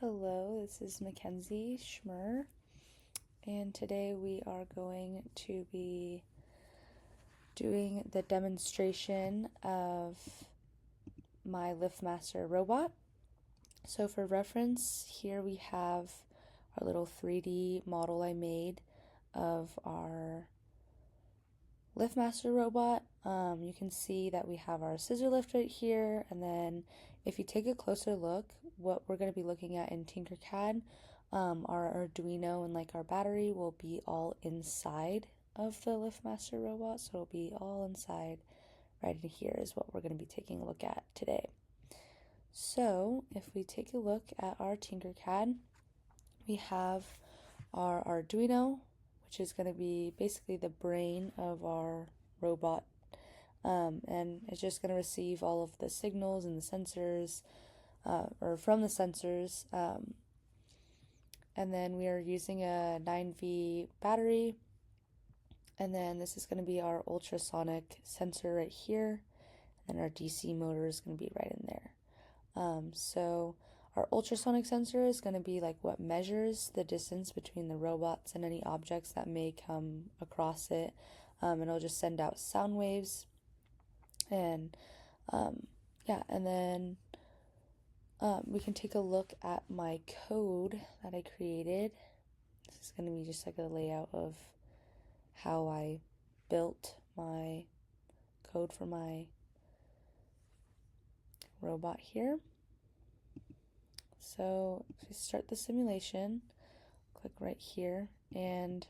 Hello, this is Mackenzie Schmer, and today we are going to be doing the demonstration of my LiftMaster robot. So for reference, here we have our little 3D model I made of our LiftMaster robot. You can see that we have our scissor lift right here, and then if you take a closer look, what we're going to be looking at in Tinkercad, our Arduino and our battery will be all inside of the LiftMaster robot, so it'll be all inside right in here is what we're going to be taking a look at today. So if we take a look at our Tinkercad, we have our Arduino, which is going to be basically the brain of our robot, and it's just going to receive all of the signals and the sensors, or from the sensors, and then we are using a 9V battery, and then this is going to be our ultrasonic sensor right here, and our DC motor is going to be right in there. So our ultrasonic sensor is going to be what measures the distance between the robots and any objects that may come across it, and it'll just send out sound waves, and and then we can take a look at my code that I created. This is going to be just a layout of how I built my code for my robot here. So if we start the simulation, click right here, and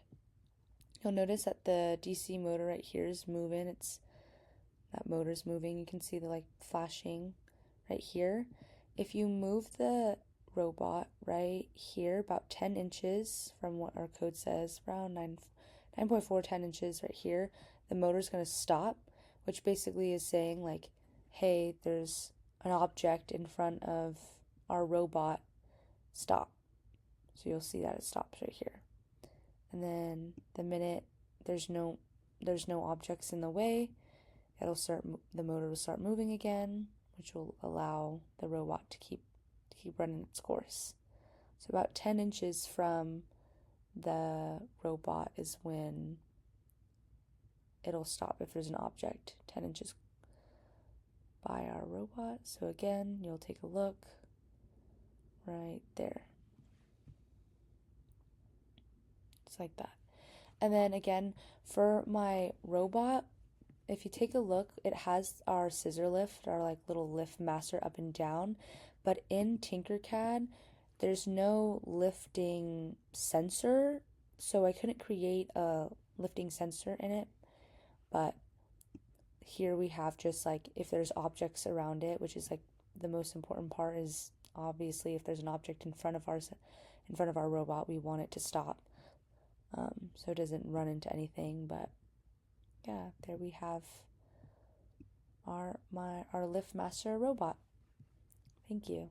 you'll notice that the DC motor right here is moving. That motor's moving. You can see the flashing right here. If you move the robot right here about 10 inches from what our code says, around 9.4, 10 inches right here, the motor's going to stop, which basically is saying hey, there's an object in front of our robot, stop. So you'll see that it stops right here. And then the minute there's no objects in the way, the motor will start moving again, which will allow the robot to keep running its course. So about 10 inches from the robot is when it'll stop if there's an object 10 inches by our robot. So again, you'll take a look right there. Just like that. And then again, for my robot, if you take a look, it has our scissor lift, our little LiftMaster up and down, but in Tinkercad, there's no lifting sensor, so I couldn't create a lifting sensor in it, but here we have just if there's objects around it, which is the most important part is obviously if there's an object in front of our robot, we want it to stop, so it doesn't run into anything. But yeah, there we have our LiftMaster robot. Thank you.